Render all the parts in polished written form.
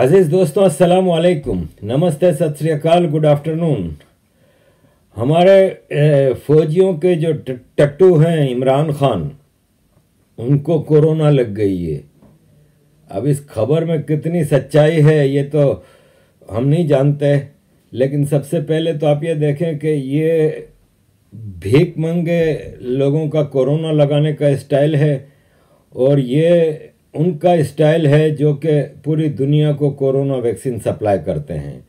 अजीज दोस्तों, अस्सलाम वालेकुम, नमस्ते, सत श्री अकाल, गुड आफ्टरनून। हमारे फौजियों के जो टट्टू हैं इमरान खान, उनको कोरोना लग गई है। अब इस खबर में कितनी सच्चाई है ये तो हम नहीं जानते, लेकिन सबसे पहले तो आप ये देखें कि ये भीख मंगे लोगों का कोरोना लगाने का स्टाइल है और ये उनका स्टाइल है जो कि पूरी दुनिया को कोरोना वैक्सीन सप्लाई करते हैं।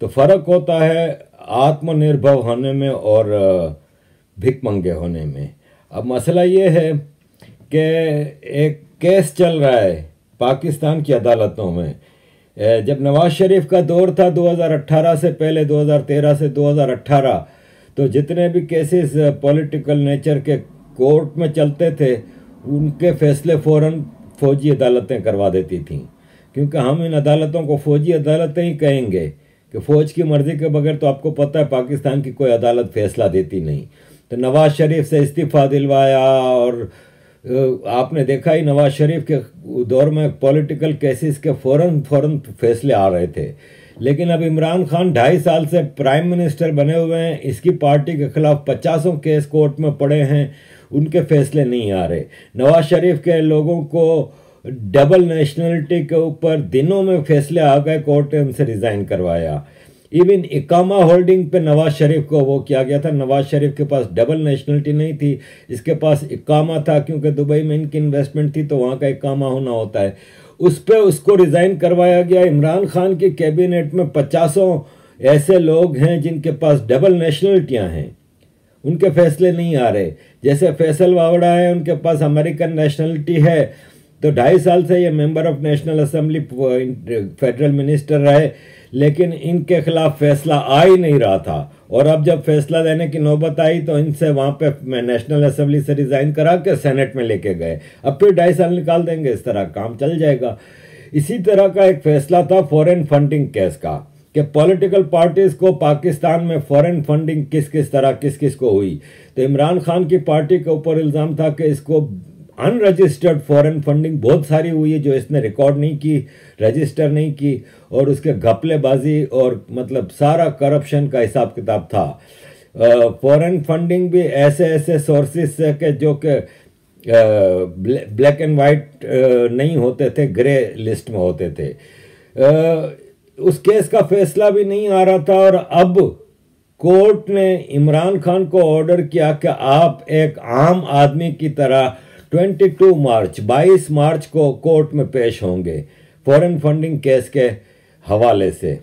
तो फ़र्क होता है आत्मनिर्भर होने में और भीख मंगे होने में। अब मसला ये है कि एक केस चल रहा है पाकिस्तान की अदालतों में। जब नवाज शरीफ का दौर था 2018 से पहले, 2013 से 2018, तो जितने भी केसेस पॉलिटिकल नेचर के कोर्ट में चलते थे उनके फैसले फ़ौरन फौजी अदालतें करवा देती थीं, क्योंकि हम इन अदालतों को फौजी अदालतें ही कहेंगे कि फ़ौज की मर्ज़ी के बगैर तो आपको पता है पाकिस्तान की कोई अदालत फैसला देती नहीं। तो नवाज शरीफ से इस्तीफ़ा दिलवाया और आपने देखा ही नवाज शरीफ के दौर में पॉलिटिकल केसेस के फ़ौरन फैसले आ रहे थे। लेकिन अब इमरान खान 2.5 साल से प्राइम मिनिस्टर बने हुए हैं, इसकी पार्टी के खिलाफ 50 केस कोर्ट में पड़े हैं, उनके फैसले नहीं आ रहे। नवाज शरीफ के लोगों को डबल नेशनलिटी के ऊपर दिनों में फैसले आ गए, कोर्ट ने उनसे रिज़ाइन करवाया। इवन इकामा होल्डिंग पे नवाज शरीफ को वो किया गया था। नवाज शरीफ के पास डबल नेशनलिटी नहीं थी, इसके पास इकामा था, क्योंकि दुबई में इनकी इन्वेस्टमेंट थी तो वहाँ का इकामा होना होता है। उस पर उसको रिज़ाइन करवाया गया। इमरान खान की कैबिनेट में 50 ऐसे लोग हैं जिनके पास डबल नेशनलिटियाँ हैं, उनके फैसले नहीं आ रहे। जैसे फैसल वावड़ा है, उनके पास अमेरिकन नेशनलिटी है, तो 2.5 साल से ये member of national assembly federal minister रहे, लेकिन इनके खिलाफ फैसला आ ही नहीं रहा था। और अब जब फैसला देने की नौबत आई तो इनसे वहाँ पे नेशनल असेंबली से रिज़ाइन करा के सेनेट में लेके गए। अब फिर 2.5 साल निकाल देंगे, इस तरह काम चल जाएगा। इसी तरह का एक फैसला था फॉरेन फंडिंग केस का, कि पॉलिटिकल पार्टीज़ को पाकिस्तान में फॉरेन फंडिंग किस किस को हुई। तो इमरान खान की पार्टी के ऊपर इल्ज़ाम था कि इसको अनरजिस्टर्ड फॉरेन फंडिंग बहुत सारी हुई है जो इसने रिकॉर्ड नहीं की, रजिस्टर नहीं की, और उसके घपलेबाजी और मतलब सारा करप्शन का हिसाब किताब था। फॉरेन फंडिंग भी ऐसे सोर्सेस से कि जो कि ब्लैक एंड वाइट नहीं होते थे, ग्रे लिस्ट में होते थे। उस केस का फैसला भी नहीं आ रहा था और अब कोर्ट ने इमरान खान को ऑर्डर किया कि आप एक आम आदमी की तरह 22 मार्च को कोर्ट में पेश होंगे फॉरेन फंडिंग केस के हवाले से।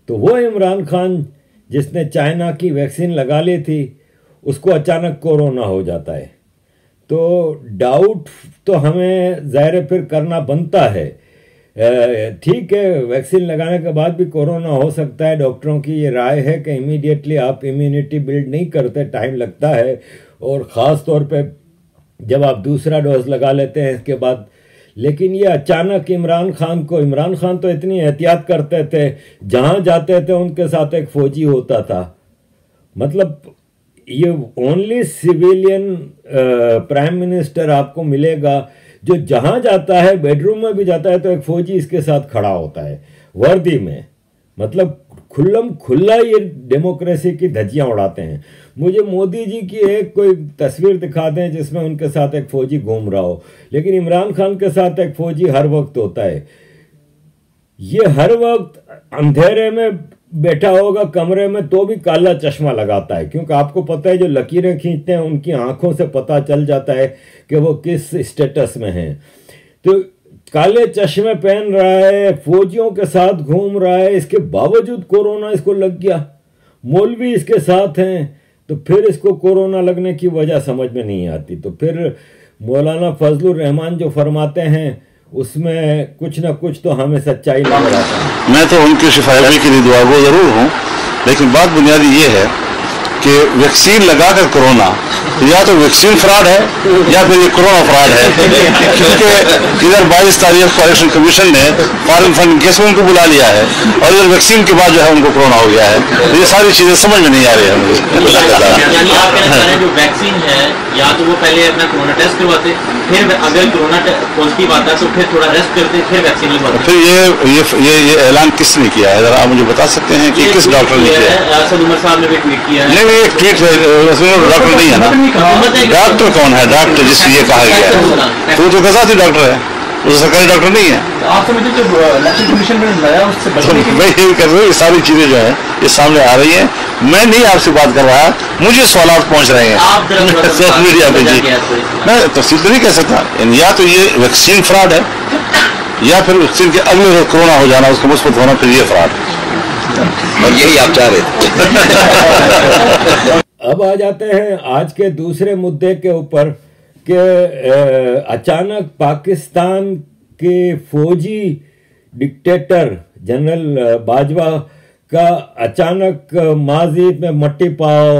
तो वो इमरान खान जिसने चाइना की वैक्सीन लगा ली थी, उसको अचानक कोरोना हो जाता है। तो डाउट तो हमें ज़ाहिर फिर करना बनता है। ठीक है, वैक्सीन लगाने के बाद भी कोरोना हो सकता है। डॉक्टरों की ये राय है कि इमीडिएटली आप इम्यूनिटी बिल्ड नहीं करते, टाइम लगता है, और ख़ास तौर पे जब आप दूसरा डोज लगा लेते हैं इसके बाद। लेकिन ये अचानक इमरान खान तो इतनी एहतियात करते थे, जहाँ जाते थे उनके साथ एक फ़ौजी होता था। मतलब ये ओनली सिविलियन प्राइम मिनिस्टर आपको मिलेगा जो जहाँ जाता है, बेडरूम में भी जाता है तो एक फ़ौजी इसके साथ खड़ा होता है वर्दी में। मतलब खुल्ला ये डेमोक्रेसी की धज्जियाँ उड़ाते हैं। मुझे मोदी जी की एक कोई तस्वीर दिखा दें जिसमें उनके साथ एक फ़ौजी घूम रहा हो, लेकिन इमरान खान के साथ एक फ़ौजी हर वक्त होता है। ये हर वक्त अंधेरे में बैठा होगा कमरे में तो भी काला चश्मा लगाता है, क्योंकि आपको पता है जो लकीरें खींचते हैं उनकी आंखों से पता चल जाता है कि वो किस स्टेटस में हैं। तो काले चश्मे पहन रहा है, फौजियों के साथ घूम रहा है, इसके बावजूद कोरोना इसको लग गया। मौलवी इसके साथ हैं, तो फिर इसको कोरोना लगने की वजह समझ में नहीं आती। तो फिर मौलाना फजलुर रहमान जो फरमाते हैं उसमें कुछ ना कुछ तो हमें सच्चाई लग रहा है। मैं तो उनकी शिफायत के लिए दुआगो ज़रूर हूँ, लेकिन बात बुनियादी ये है कि वैक्सीन लगाकर कोरोना तो या तो वैक्सीन फ्रॉड है या फिर ये कोरोना फ्रॉड है, क्योंकि इधर 22 तारीख को इलेक्शन कमीशन ने फॉरेन फंड केस में उनको बुला लिया है और इधर वैक्सीन के बाद जो है उनको कोरोना हो गया है। तो ये सारी चीजें समझ में नहीं आ रही है जो वैक्सीन है, या तो वो पहले अपना कोरोना टेस्ट करवाते, फिर अगर कोरोना पॉजिटिव आता तो फिर थोड़ा रेस्ट करते, फिर वैक्सीन लगवाते। फिर ये ऐलान किसने किया है, जरा आप मुझे बता सकते हैं कि किस डॉक्टर ने किया है? असद उमर साहब ने भी ट्वीट किया है। नहीं, एक ट्वीट डॉक्टर नहीं है ना, डॉक्टर कौन है? डॉक्टर जिससे ये कहा गया है तो गजाती डॉक्टर है, वो सरकारी डॉक्टर नहीं है। आप समझते जो इलेक्शन कमीशन ने लाया उससे बचने के लिए? मैं यही कर रहा हूँ, ये सारी चीजें जो है ये सामने आ रही हैं। मैं नहीं आपसे बात कर रहा, मुझे सवाल पहुंच रहे हैं सोशल मीडिया पे जी। मैं तफसील तो नहीं कह सकता, या तो ये वैक्सीन फ्रॉड है या फिर वैक्सीन के अगले रोज कोरोना हो जाना, उसको मुस्बत होना, फिर ये फ्रॉड है और यही आप चाह रहे थे। अब आ जाते हैं आज के दूसरे मुद्दे के ऊपर कि अचानक पाकिस्तान के फौजी डिक्टेटर जनरल बाजवा का अचानक माजी में मट्टी पाओ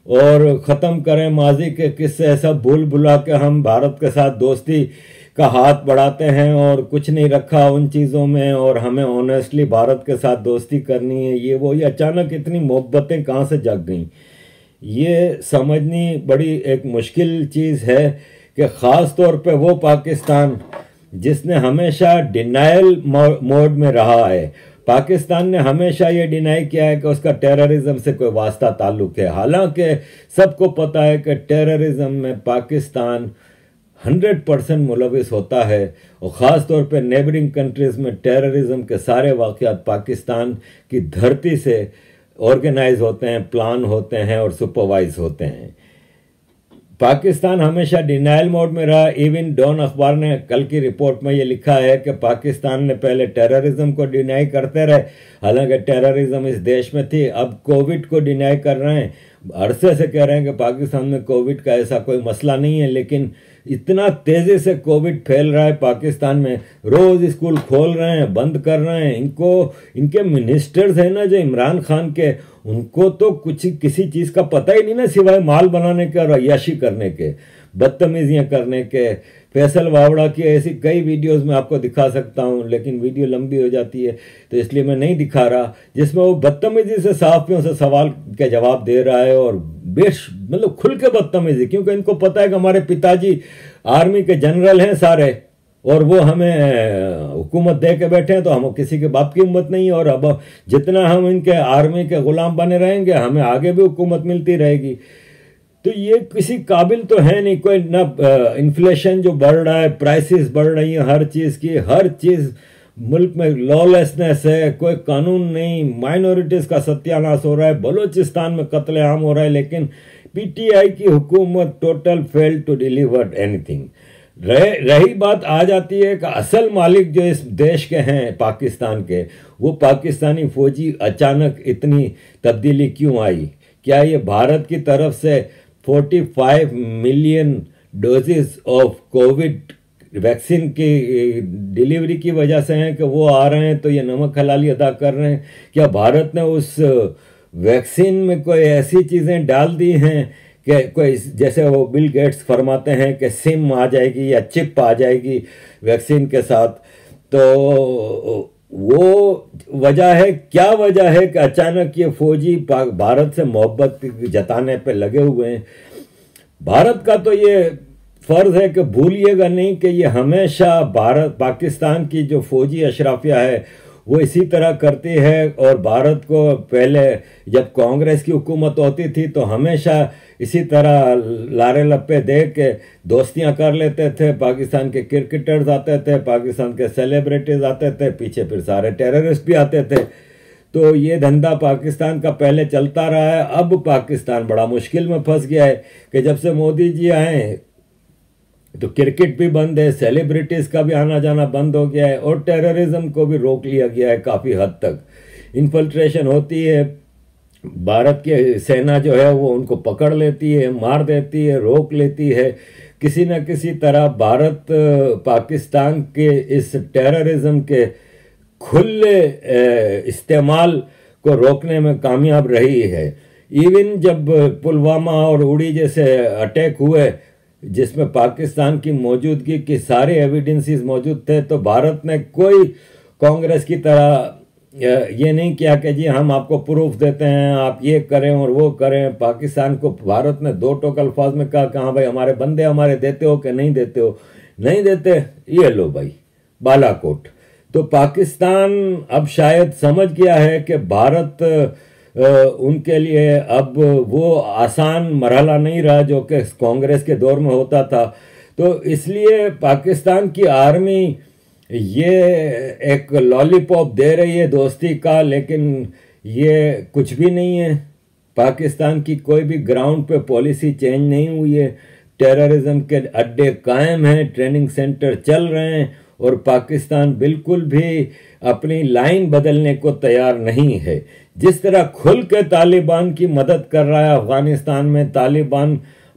और ख़त्म करें माजी के किस्से सब भूल भुला के हम भारत के साथ दोस्ती का हाथ बढ़ाते हैं और कुछ नहीं रखा उन चीज़ों में और हमें ऑनेस्टली भारत के साथ दोस्ती करनी है, ये अचानक इतनी मोहब्बतें कहाँ से जग गईं, ये समझनी बड़ी एक मुश्किल चीज़ है कि ख़ास तौर पे वो पाकिस्तान जिसने हमेशा डिनायल मोड में रहा है। पाकिस्तान ने हमेशा ये डिनाई किया है कि उसका टेररिज्म से कोई वास्ता ताल्लुक़ है, हालांकि सबको पता है कि टेररिज्म में पाकिस्तान 100% मुलविस होता है और ख़ास तौर पे नेबरिंग कंट्रीज़ में टेररिज्म के सारे वाक़यात पाकिस्तान की धरती से ऑर्गेनाइज होते हैं, प्लान होते हैं और सुपरवाइज होते हैं। पाकिस्तान हमेशा डिनाइल मोड में रहा। इवन डॉन अखबार ने कल की रिपोर्ट में ये लिखा है कि पाकिस्तान ने पहले टेररिज्म को डिनाई करते रहे, हालांकि टेररिज्म इस देश में थी, अब कोविड को डिनाई कर रहे हैं। अरसे से कह रहे हैं कि पाकिस्तान में कोविड का ऐसा कोई मसला नहीं है, लेकिन इतना तेज़ी से कोविड फैल रहा है पाकिस्तान में, रोज़ स्कूल खोल रहे हैं, बंद कर रहे हैं। इनके मिनिस्टर्स हैं ना जो इमरान खान के, उनको तो कुछ किसी चीज़ का पता ही नहीं ना सिवाय माल बनाने के और अय्याशी करने के, बदतमीजियाँ करने के। फैसल वावड़ा की ऐसी कई वीडियोस मैं आपको दिखा सकता हूँ, लेकिन वीडियो लंबी हो जाती है तो इसलिए मैं नहीं दिखा रहा, जिसमें वो बदतमीजी से सहाफ़ियों से सवाल के जवाब दे रहा है और मतलब खुल के बदतमीजी, क्योंकि इनको पता है कि हमारे पिताजी आर्मी के जनरल हैं सारे और वो हमें हुकूमत दे के बैठे हैं, तो हम किसी के बाप की हिम्मत नहीं है और अब जितना हम इनके आर्मी के ग़ुलाम बने रहेंगे हमें आगे भी हुकूमत मिलती रहेगी। तो ये किसी काबिल तो है नहीं, कोई ना इन्फ्लेशन जो बढ़ रहा है, प्राइसेस बढ़ रही हैं हर चीज़ की, हर चीज़ मुल्क में लॉलेसनेस है, कोई कानून नहीं, माइनॉरिटीज़ का सत्यानाश हो रहा है, बलूचिस्तान में कत्लेआम हो रहा है, लेकिन पीटीआई की हुकूमत total fail to deliver anything. रही बात आ जाती है कि असल मालिक जो इस देश के हैं पाकिस्तान के, वो पाकिस्तानी फ़ौजी अचानक इतनी तब्दीली क्यों आई? क्या ये भारत की तरफ से 45 million doses of Covid vaccine की डिलीवरी की वजह से हैं कि वो आ रहे हैं तो ये नमक हलाली अदा कर रहे हैं? क्या भारत ने उस वैक्सीन में कोई ऐसी चीज़ें डाल दी हैं कि कोई, जैसे वो बिल गेट्स फरमाते हैं कि सिम आ जाएगी या चिप आ जाएगी वैक्सीन के साथ, तो वो वजह है? क्या वजह है कि अचानक ये फौजी भारत से मोहब्बत जताने पे लगे हुए हैं? भारत का तो ये फ़र्ज़ है कि भूलिएगा नहीं कि ये हमेशा पाकिस्तान की जो फौजी अशराफिया है वो इसी तरह करती है, और भारत को पहले जब कांग्रेस की हुकूमत होती थी तो हमेशा इसी तरह लारे लप्पे दे के दोस्तियां कर लेते थे। पाकिस्तान के क्रिकेटर्स आते थे, पाकिस्तान के सेलिब्रिटीज़ आते थे, पीछे फिर सारे टेररिस्ट भी आते थे। तो ये धंधा पाकिस्तान का पहले चलता रहा है। अब पाकिस्तान बड़ा मुश्किल में फंस गया है कि जब से मोदी जी आए तो क्रिकेट भी बंद है, सेलिब्रिटीज़ का भी आना जाना बंद हो गया है और टेररिज्म को भी रोक लिया गया है काफ़ी हद तक। इन्फिल्ट्रेशन होती है, भारत की सेना जो है वो उनको पकड़ लेती है, मार देती है, रोक लेती है। किसी न किसी तरह भारत पाकिस्तान के इस टेररिज्म के खुले इस्तेमाल को रोकने में कामयाब रही है। इवन जब पुलवामा और उड़ी जैसे अटैक हुए जिसमें पाकिस्तान की मौजूदगी के सारे एविडेंसेस मौजूद थे, तो भारत ने कोई कांग्रेस की तरह ये नहीं किया कि जी हम आपको प्रूफ देते हैं, आप ये करें और वो करें। पाकिस्तान को भारत ने दो टोक अल्फाज में कहा कि हाँ भाई हमारे बंदे हमारे देते हो कि नहीं देते हो, नहीं देते, ये लो भाई बालाकोट। तो पाकिस्तान अब शायद समझ गया है कि भारत उनके लिए अब वो आसान मरहला नहीं रहा जो कि कांग्रेस के दौर में होता था। तो इसलिए पाकिस्तान की आर्मी ये एक लॉलीपॉप दे रही है दोस्ती का, लेकिन ये कुछ भी नहीं है। पाकिस्तान की कोई भी ग्राउंड पे पॉलिसी चेंज नहीं हुई है। टेररिज्म के अड्डे कायम हैं, ट्रेनिंग सेंटर चल रहे हैं और पाकिस्तान बिल्कुल भी अपनी लाइन बदलने को तैयार नहीं है। जिस तरह खुल के तालिबान की मदद कर रहा है अफगानिस्तान में, तालिबान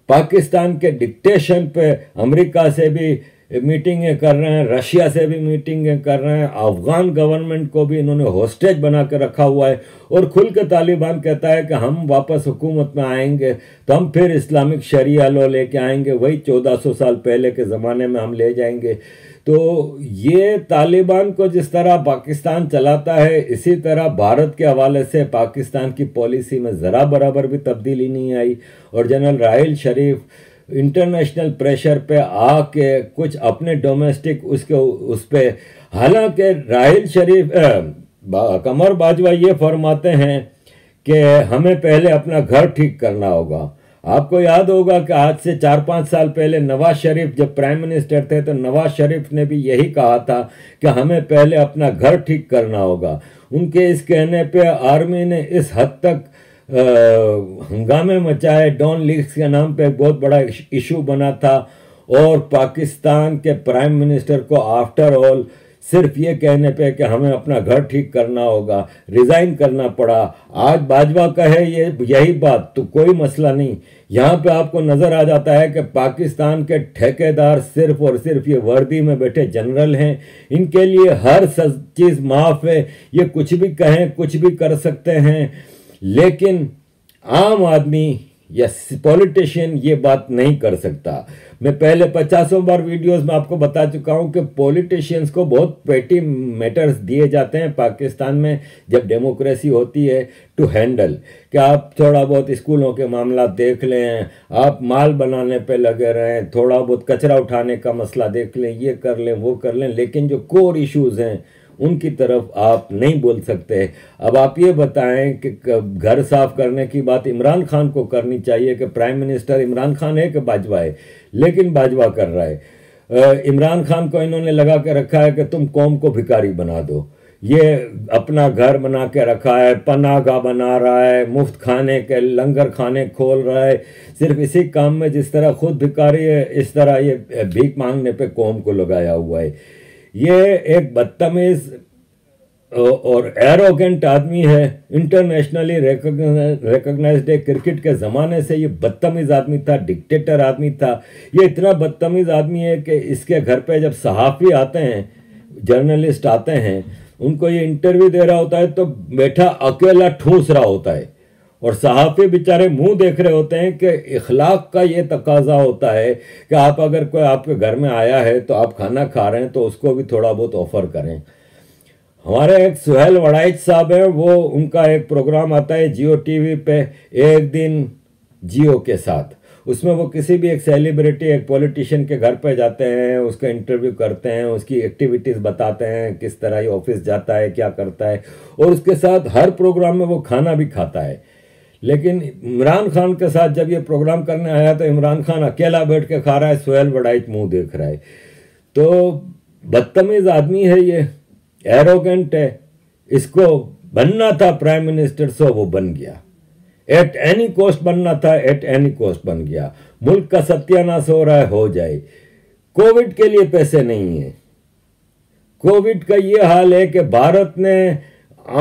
पाकिस्तान के डिक्टेशन पे अमेरिका से भी मीटिंगें कर रहे हैं, रशिया से भी मीटिंगें कर रहे हैं, अफगान गवर्नमेंट को भी इन्होंने होस्टेज बना के रखा हुआ है। और खुल के तालिबान कहता है कि हम वापस हुकूमत में आएंगे तो हम फिर इस्लामिक शरिया लॉ लेके आएंगे, वही 1400 साल पहले के ज़माने में हम ले जाएंगे। तो ये तालिबान को जिस तरह पाकिस्तान चलाता है, इसी तरह भारत के हवाले से पाकिस्तान की पॉलिसी में ज़रा बराबर भी तब्दीली नहीं आई। और जनरल राहिल शरीफ इंटरनेशनल प्रेशर पे आके कुछ अपने डोमेस्टिक उस पे, हालांकि राहिल शरीफ कमर बाजवा ये फरमाते हैं कि हमें पहले अपना घर ठीक करना होगा। आपको याद होगा कि आज से 4-5 साल पहले नवाज शरीफ जब प्राइम मिनिस्टर थे तो नवाज शरीफ ने भी यही कहा था कि हमें पहले अपना घर ठीक करना होगा। उनके इस कहने पे आर्मी ने इस हद तक हंगामे मचाए, डॉन लीग्स के नाम पे बहुत बड़ा इशू बना था और पाकिस्तान के प्राइम मिनिस्टर को आफ्टर ऑल सिर्फ ये कहने पे कि हमें अपना घर ठीक करना होगा रिज़ाइन करना पड़ा। आज बाजवा का है यही बात, तो कोई मसला नहीं। यहाँ पे आपको नज़र आ जाता है कि पाकिस्तान के ठेकेदार सिर्फ और सिर्फ ये वर्दी में बैठे जनरल हैं, इनके लिए हर चीज़ माफ़ है, ये कुछ भी कहें कुछ भी कर सकते हैं। लेकिन आम आदमी या पॉलिटिशियन ये बात नहीं कर सकता। मैं पहले 50 बार वीडियोस में आपको बता चुका हूं कि पॉलिटिशियंस को बहुत पेटी मैटर्स दिए जाते हैं पाकिस्तान में जब डेमोक्रेसी होती है टू हैंडल, कि आप थोड़ा बहुत स्कूलों के मामला देख लें, आप माल बनाने पे लगे रहें, थोड़ा बहुत कचरा उठाने का मसला देख लें, ये कर लें वो कर लें, लेकिन जो कोर इश्यूज़ हैं उनकी तरफ आप नहीं बोल सकते। अब आप ये बताएं कि घर साफ करने की बात इमरान खान को करनी चाहिए कि प्राइम मिनिस्टर इमरान खान है कि बाजवा है, लेकिन बाजवा कर रहा है। इमरान खान को इन्होंने लगा के रखा है कि तुम कौम को भिखारी बना दो। ये अपना घर बना के रखा है, पनाहगाह बना रहा है, मुफ्त खाने के लंगर खाने खोल रहा है, सिर्फ इसी काम में जिस तरह खुद भिखारी है इस तरह ये भीख मांगने पे कौम को लगाया हुआ है। ये एक बदतमीज और एरोगेंट आदमी है, इंटरनेशनली रिकॉग्नाइज्ड है। क्रिकेट के ज़माने से ये बदतमीज आदमी था, डिक्टेटर आदमी था। ये इतना बदतमीज आदमी है कि इसके घर पे जब सहाफ़ी आते हैं, जर्नलिस्ट आते हैं, उनको ये इंटरव्यू दे रहा होता है तो बैठा अकेला ठूस रहा होता है और सहाफ़ी बेचारे मुंह देख रहे होते हैं कि इखलाक का ये तकाजा होता है कि आप अगर कोई आपके घर में आया है तो आप खाना खा रहे हैं तो उसको भी थोड़ा बहुत ऑफ़र करें। हमारे एक सुहेल वड़ाइच साहब हैं, वो उनका एक प्रोग्राम आता है जियो टीवी पे, एक दिन जियो के साथ। उसमें वो किसी भी एक सेलिब्रिटी एक पॉलिटिशियन के घर पे जाते हैं, उसका इंटरव्यू करते हैं, उसकी एक्टिविटीज़ बताते हैं, किस तरह ये ऑफिस जाता है, क्या करता है, और उसके साथ हर प्रोग्राम में वो खाना भी खाता है। लेकिन इमरान खान के साथ जब ये प्रोग्राम करने आया तो इमरान खान अकेला बैठ के खा रहा है, सुहेल वड़ाइच मुंह देख रहा है। तो बदतमीज आदमी है ये, एरोगेंट है। इसको बनना था प्राइम मिनिस्टर, सो वो बन गया। एट एनी कॉस्ट बनना था, एट एनी कॉस्ट बन गया। मुल्क का सत्यानाश हो रहा है, हो जाए। कोविड के लिए पैसे नहीं है। कोविड का ये हाल है कि भारत ने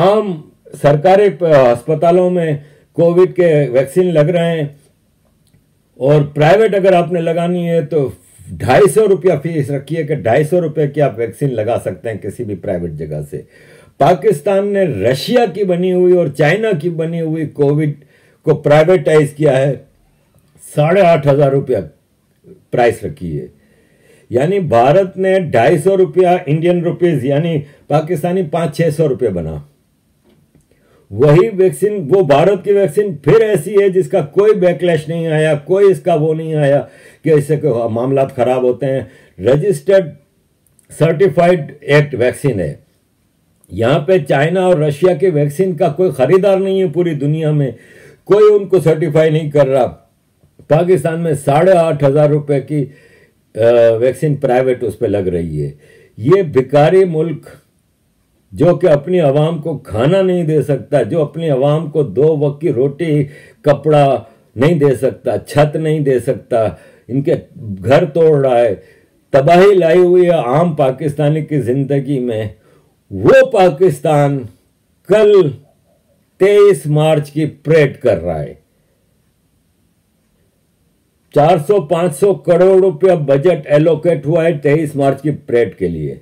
आम सरकारी अस्पतालों में कोविड के वैक्सीन लग रहे हैं और प्राइवेट अगर आपने लगानी है तो 250 रुपया फीस रखी है कि 250 रुपये की आप वैक्सीन लगा सकते हैं किसी भी प्राइवेट जगह से। पाकिस्तान ने रशिया की बनी हुई और चाइना की बनी हुई कोविड को प्राइवेटाइज किया है, 8,500 रुपया प्राइस रखी है। यानी भारत ने 250 रुपया इंडियन रुपीज यानी पाकिस्तानी 500-600 रुपये बना। वही वैक्सीन, वो भारत की वैक्सीन फिर ऐसी है जिसका कोई बैकलैश नहीं आया, कोई इसका वो नहीं आया कि इससे मामला खराब होते हैं। रजिस्टर्ड सर्टिफाइड एक्ट वैक्सीन है। यहाँ पे चाइना और रशिया के वैक्सीन का कोई खरीदार नहीं है पूरी दुनिया में, कोई उनको सर्टिफाई नहीं कर रहा। पाकिस्तान में 8,500 रुपये की वैक्सीन प्राइवेट उस पर लग रही है। ये भिखारी मुल्क जो कि अपनी आवाम को खाना नहीं दे सकता, जो अपनी आवाम को 2 वक्त की रोटी, कपड़ा नहीं दे सकता, छत नहीं दे सकता, इनके घर तोड़ रहा है, तबाही लाई हुई है आम पाकिस्तानी की जिंदगी में। वो पाकिस्तान कल 23 मार्च की परेड कर रहा है। 400-500 करोड़ रुपया बजट एलोकेट हुआ है 23 मार्च की परेड के लिए,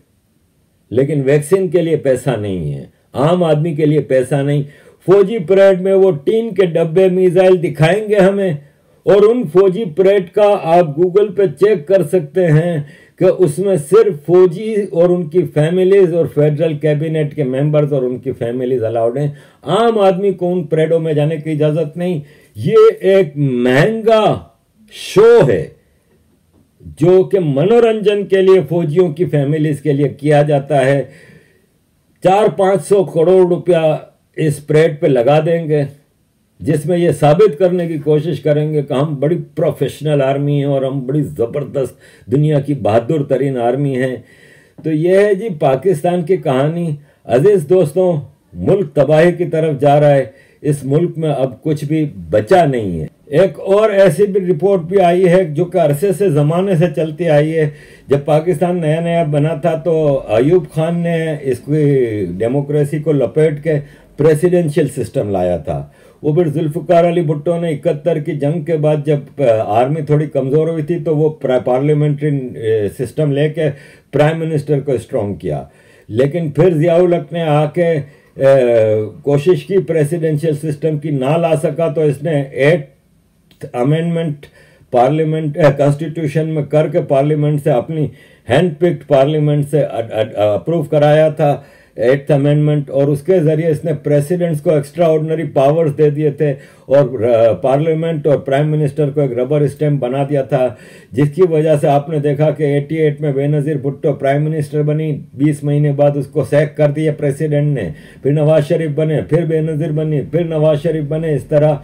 लेकिन वैक्सीन के लिए पैसा नहीं है, आम आदमी के लिए पैसा नहीं। फौजी परेड में वो टीन के डब्बे मिसाइल दिखाएंगे हमें, और उन फौजी परेड का आप गूगल पे चेक कर सकते हैं कि उसमें सिर्फ फौजी और उनकी फैमिलीज और फेडरल कैबिनेट के मेंबर्स और उनकी फैमिलीज अलाउड हैं। आम आदमी को उन परेडों में जाने की इजाजत नहीं। ये एक महंगा शो है जो कि मनोरंजन के लिए फौजियों की फैमिलीज के लिए किया जाता है। 400-500 करोड़ रुपया इस परेड पे लगा देंगे, जिसमें ये साबित करने की कोशिश करेंगे कि हम बड़ी प्रोफेशनल आर्मी हैं और हम बड़ी ज़बरदस्त दुनिया की बहादुर तरीन आर्मी हैं। तो ये है जी पाकिस्तान की कहानी। अजीज दोस्तों, मुल्क तबाही की तरफ जा रहा है। इस मुल्क में अब कुछ भी बचा नहीं है। एक और ऐसी भी रिपोर्ट भी आई है जो कि अरसे से ज़माने से चलती आई है। जब पाकिस्तान नया नया बना था तो अयूब खान ने इसकी डेमोक्रेसी को लपेट के प्रेसिडेंशियल सिस्टम लाया था। वो फिर जुल्फ़िकार अली भुट्टो ने 71 की जंग के बाद जब आर्मी थोड़ी कमज़ोर हुई थी तो वो पार्लियामेंट्री सिस्टम लेके प्राइम मिनिस्टर को स्ट्रॉन्ग किया। लेकिन फिर ज़ियाउल हक ने आके कोशिश की प्रेसिडेंशियल सिस्टम की, ना ला सका तो इसने 8th अमेंडमेंट पार्लियामेंट कॉन्स्टिट्यूशन में करके पार्लियामेंट से अपनी हैंड पिक्ड पार्लियामेंट से अप्रूव कराया था 8th अमेंडमेंट, और उसके ज़रिए इसने प्रेसिडेंट्स को एक्स्ट्रा ऑर्डिनरी पावर्स दे दिए थे और पार्लियामेंट और प्राइम मिनिस्टर को एक रबर स्टैम्प बना दिया था, जिसकी वजह से आपने देखा कि 88 में बेनज़ीर भुट्टो प्राइम मिनिस्टर बनी, 20 महीने बाद उसको सैक कर दिया प्रेसिडेंट ने, फिर नवाज शरीफ बने, फिर बेनज़ीर बनी, फिर नवाज शरीफ बने। इस तरह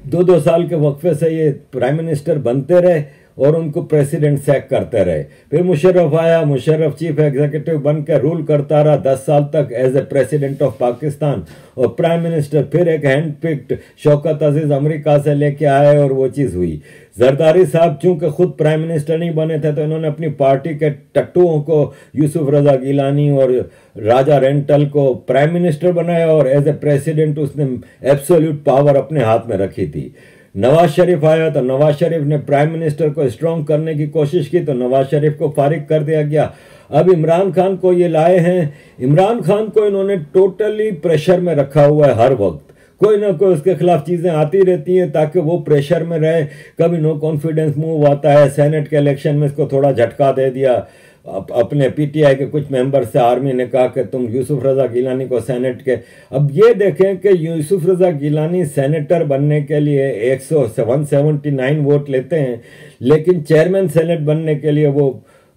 2-2 साल के वक्फे से ये प्राइम मिनिस्टर बनते रहे और उनको प्रेसिडेंट सैक करते रहे। फिर मुशर्रफ आया, मुशर्रफ चीफ एग्जीक्यूटिव बन के रूल करता रहा 10 साल तक as a president of Pakistan, और प्राइम मिनिस्टर फिर एक hand picked Shaukat Aziz America से लेके आए और वो चीज़ हुई। जरदारी साहब चूंकि खुद प्राइम मिनिस्टर नहीं बने थे तो इन्होंने अपनी पार्टी के टट्टुओं को, यूसुफ रजा गिलानी और राजा रेंटल को प्राइम मिनिस्टर बनाया और एज ए प्रेसिडेंट उसने एब्सोल्यूट पावर अपने हाथ में रखी थी। नवाज शरीफ आया तो नवाज शरीफ ने प्राइम मिनिस्टर को स्ट्रॉन्ग करने की कोशिश की तो नवाज शरीफ को फारिग कर दिया गया। अब इमरान खान को ये लाए हैं। इमरान खान को इन्होंने टोटली प्रेशर में रखा हुआ है। हर वक्त कोई ना कोई उसके खिलाफ चीज़ें आती रहती हैं ताकि वो प्रेशर में रहे। कभी नो कॉन्फिडेंस मूव आता है, सेनेट के इलेक्शन में इसको थोड़ा झटका दे दिया। अपने पीटीआई के कुछ मेंबर से आर्मी ने कहा कि तुम यूसुफ रजा गिलानी को सेनेट के, अब ये देखें कि यूसुफ रजा गिलानी सेनेटर बनने के लिए 179 वोट लेते हैं, लेकिन चेयरमैन सेनेट बनने के लिए वो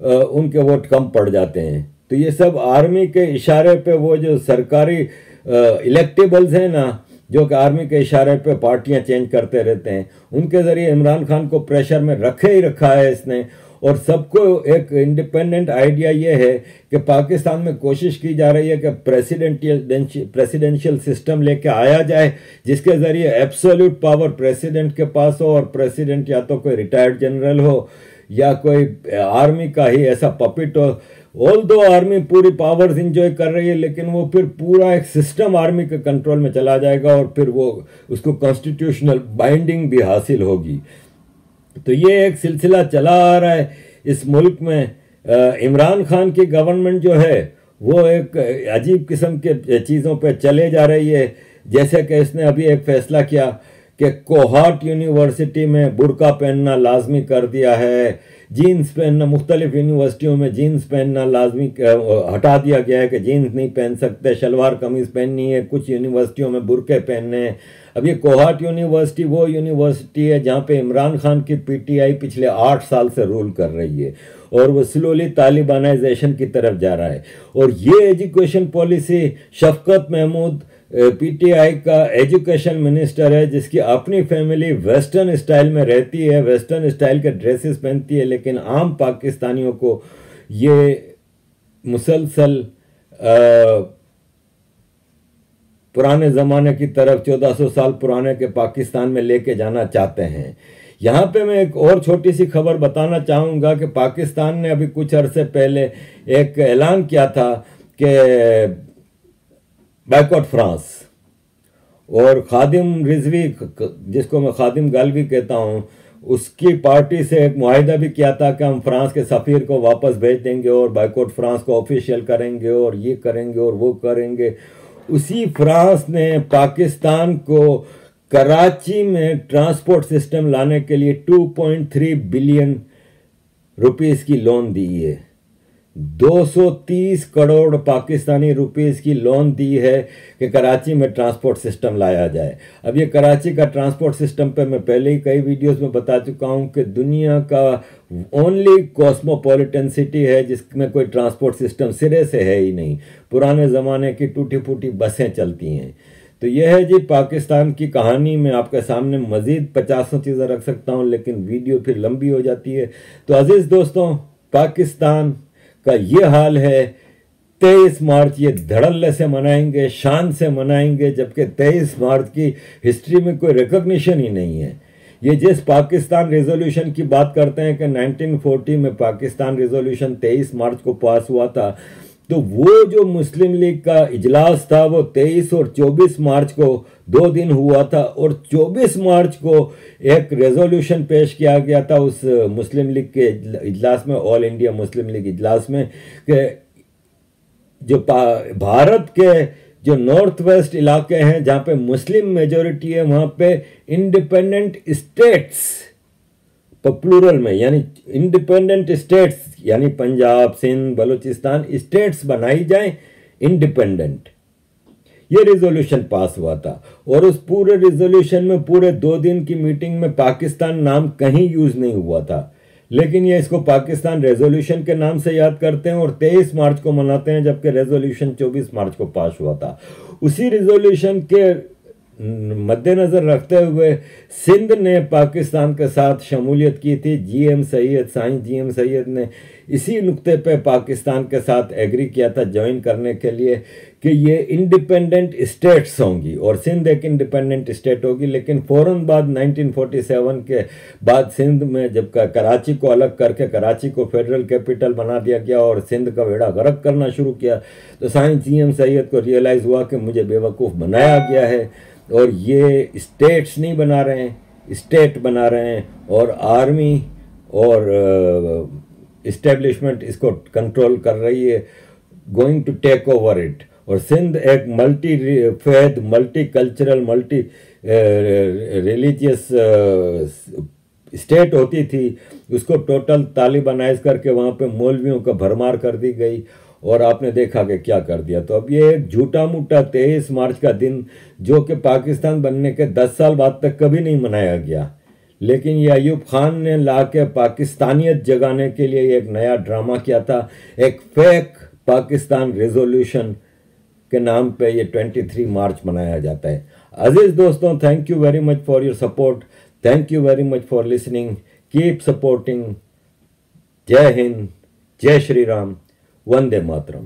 उनके वोट कम पड़ जाते हैं। तो ये सब आर्मी के इशारे पे वो जो सरकारी इलेक्टेबल्स हैं ना, जो कि आर्मी के इशारे पे पार्टियां चेंज करते रहते हैं, उनके ज़रिए इमरान खान को प्रेशर में रखे ही रखा है इसने। और सबको एक इंडिपेंडेंट आइडिया ये है कि पाकिस्तान में कोशिश की जा रही है कि प्रेसिडेंशियल सिस्टम लेके आया जाए जिसके ज़रिए एब्सोल्यूट पावर प्रेसिडेंट के पास हो और प्रेसिडेंट या तो कोई रिटायर्ड जनरल हो या कोई आर्मी का ही ऐसा पपिट हो। ऑल दो आर्मी पूरी पावर्स इंजॉय कर रही है, लेकिन वो फिर पूरा एक सिस्टम आर्मी के कंट्रोल में चला जाएगा और फिर वो उसको कॉन्स्टिट्यूशनल बाइंडिंग भी हासिल होगी। तो ये एक सिलसिला चला आ रहा है इस मुल्क में। इमरान खान की गवर्नमेंट जो है वो एक अजीब किस्म के चीज़ों पे चले जा रही है। जैसे कि इसने अभी एक फैसला किया कि कोहाट यूनिवर्सिटी में बुर्का पहनना लाजमी कर दिया है, जीन्स पहनना, मुख्तलिफ यूनिवर्सिटियों में जीन्स पहनना लाजमी हटा दिया गया है कि जीन्स नहीं पहन सकते, शलवार कमीज़ पहननी है, कुछ यूनिवर्सिटियों में बुरके पहनने हैं। अब ये कोहाट यूनिवर्सिटी वो यूनिवर्सिटी है जहाँ पे इमरान खान की पीटीआई पिछले 8 साल से रूल कर रही है और वो स्लोली तालिबानाइजेशन की तरफ जा रहा है। और ये एजुकेशन पॉलिसी शफकत महमूद पीटीआई का एजुकेशन मिनिस्टर है, जिसकी अपनी फैमिली वेस्टर्न स्टाइल में रहती है, वेस्टर्न स्टाइल के ड्रेसेस पहनती है, लेकिन आम पाकिस्तानियों को ये मुसलसल पुराने ज़माने की तरफ 1400 साल पुराने के पाकिस्तान में लेके जाना चाहते हैं। यहाँ पे मैं एक और छोटी सी खबर बताना चाहूँगा कि पाकिस्तान ने अभी कुछ अरसे पहले एक ऐलान किया था कि बायकॉट फ्रांस, और खादिम रिजवी, जिसको मैं खादिम गालवी कहता हूँ, उसकी पार्टी से एक मुआहिदा भी किया था कि हम फ्रांस के सफ़ीर को वापस भेज देंगे और बायकॉट फ्रांस को ऑफिशियल करेंगे और ये करेंगे और वो करेंगे। उसी फ्रांस ने पाकिस्तान को कराची में ट्रांसपोर्ट सिस्टम लाने के लिए 2.3 बिलियन रुपीस की लोन दी है। 230 करोड़ पाकिस्तानी रुपीस की लोन दी है कि कराची में ट्रांसपोर्ट सिस्टम लाया जाए। अब ये कराची का ट्रांसपोर्ट सिस्टम पे मैं पहले ही कई वीडियोस में बता चुका हूँ कि दुनिया का ओनली कॉस्मोपॉलिटन सिटी है जिसमें कोई ट्रांसपोर्ट सिस्टम सिरे से है ही नहीं। पुराने ज़माने की टूटी फूटी बसें चलती हैं। तो यह है जी पाकिस्तान की कहानी। मैं आपके सामने मज़ीद 50 चीज़ें रख सकता हूँ, लेकिन वीडियो फिर लंबी हो जाती है। तो अजीज़ दोस्तों, पाकिस्तान का ये हाल है। 23 मार्च ये धड़ल्ले से मनाएंगे, शान से मनाएंगे, जबकि 23 मार्च की हिस्ट्री में कोई रिकॉग्निशन ही नहीं है। ये जिस पाकिस्तान रेजोल्यूशन की बात करते हैं कि 1940 में पाकिस्तान रेजोल्यूशन 23 मार्च को पास हुआ था, तो वो जो मुस्लिम लीग का इजलास था वो 23 और 24 मार्च को 2 दिन हुआ था, और 24 मार्च को एक रेजोल्यूशन पेश किया गया था उस मुस्लिम लीग के इजलास में, ऑल इंडिया मुस्लिम लीग इजलास में, कि जो भारत के जो नॉर्थ वेस्ट इलाके हैं जहाँ पे मुस्लिम मेजोरिटी है, वहाँ पे इंडिपेंडेंट स्टेट्स प्लूरल में, यानी इंडिपेंडेंट स्टेट्स यानी पंजाब, सिंध, बलूचिस्तान स्टेट्स बनाई जाएं इंडिपेंडेंट। ये रिजोल्यूशन पास हुआ था, और उस पूरे रिजोल्यूशन में पूरे 2 दिन की मीटिंग में पाकिस्तान नाम कहीं यूज नहीं हुआ था, लेकिन ये इसको पाकिस्तान रेजोल्यूशन के नाम से याद करते हैं और 23 मार्च को मनाते हैं, जबकि रेजोल्यूशन 24 मार्च को पास हुआ था। उसी रेजोल्यूशन के मद्देनजर रखते हुए सिंध ने पाकिस्तान के साथ शमूलियत की थी। जीएम सैयद, साईं जीएम सैयद ने इसी नुक्ते पे पाकिस्तान के साथ एग्री किया था ज्वाइन करने के लिए कि ये इंडिपेंडेंट स्टेट्स होंगी और सिंध एक इंडिपेंडेंट स्टेट होगी। लेकिन फ़ौरन बाद 1947 के बाद सिंध में जब कराची को अलग करके कराची को फेडरल कैपिटल बना दिया गया और सिंध का बेड़ा गर्क करना शुरू किया, तो साईं जीएम सैयद को रियलाइज़ हुआ कि मुझे बेवकूफ़ बनाया गया है और ये स्टेट्स नहीं बना रहे हैं, स्टेट बना रहे हैं, और आर्मी और इस्टेब्लिशमेंट इसको कंट्रोल कर रही है, going to take over it. और सिंध एक multi faith, multi cultural, multi religious state होती थी, उसको टोटल तालिबानाइज करके वहाँ पे मौलवियों का भरमार कर दी गई, और आपने देखा कि क्या कर दिया। तो अब ये एक झूठा मूठा 23 मार्च का दिन, जो कि पाकिस्तान बनने के 10 साल बाद तक कभी नहीं मनाया गया, लेकिन ये अयूब खान ने ला के पाकिस्तानियत जगाने के लिए एक नया ड्रामा किया था। एक फेक पाकिस्तान रेजोल्यूशन के नाम पे ये 23 मार्च मनाया जाता है। अजीज दोस्तों, thank you very much for your support, thank you very much for listening, keep supporting. जय हिंद, जय श्री राम, वंदे मातरम।